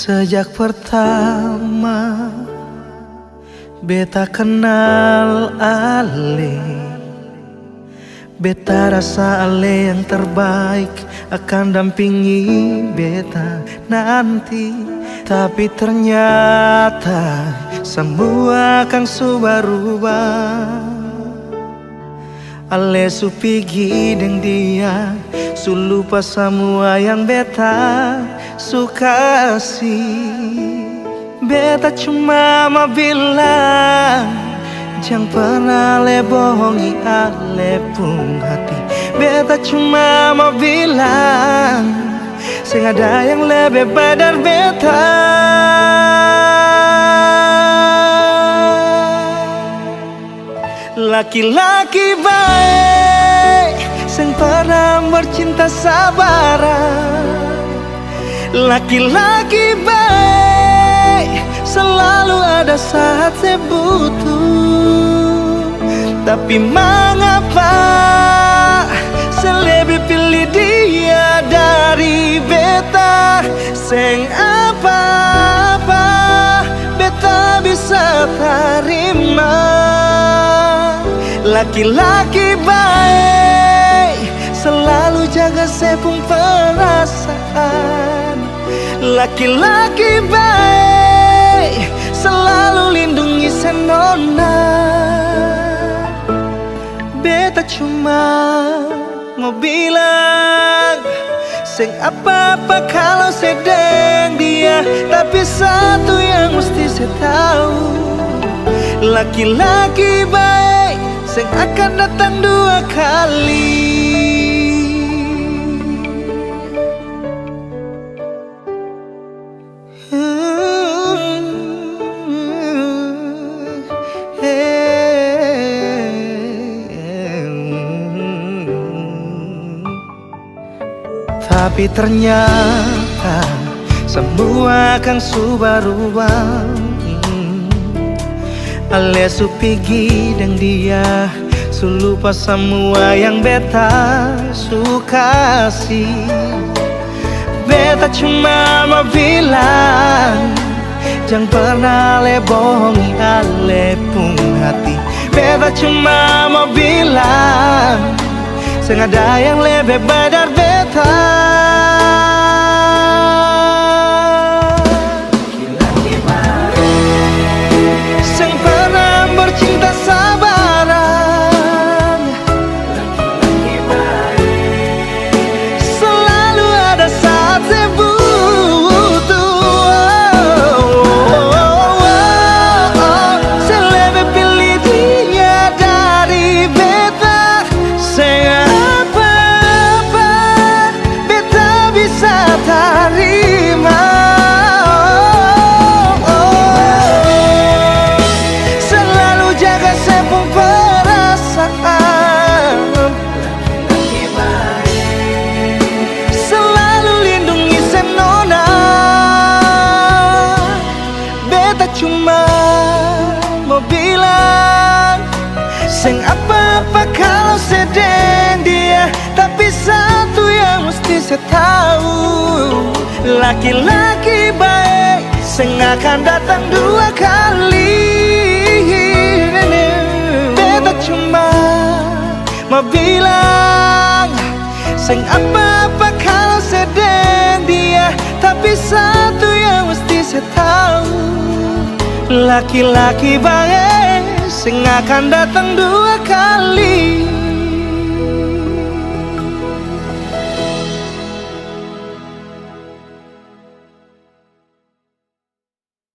Sejak pertama beta kenal Ale, beta rasa Ale yang terbaik akan dampingi beta nanti. Tapi ternyata semua akan berubah. Ale su pigi deng dia, su lupa semua yang beta su kasih. Beta cuma mau bilang, jangan pernah le bohongi Ale pun hati. Beta cuma mau bilang, sing ada yang lebih baik dari beta. Laki-laki baik, sing pernah bercinta sabaran. Laki-laki baik, selalu ada saat saya butuh. Tapi mengapa saya lebih pilih dia dari beta? Seng apa-apa beta bisa terima. Laki-laki baik, selalu jaga saya pun perasaan. Laki-laki baik, selalu lindungi senona. Beta cuma mau bilang, seng apa-apa kalau sedang dia. Tapi satu yang mesti saya tahu, laki-laki baik seng akan datang dua kali. Tapi ternyata semua akan berubah. Ale su pigi dan dia, su lupa semua yang beta su kasih. Beta cuma mau bilang, jangan pernah le bohongi Ale pun hati. Beta cuma mau bilang, seng ada yang lebih baik dari beta. Cuma mau bilang, seng apa-apa kalau sedang dia. Tapi satu yang mesti saya tahu, laki-laki baik seng akan datang dua kali. Beta cuma mau bilang, seng apa-apa kalau sedang dia. Tapi satu yang mesti saya tahu, laki-laki baik sing akan datang dua kali.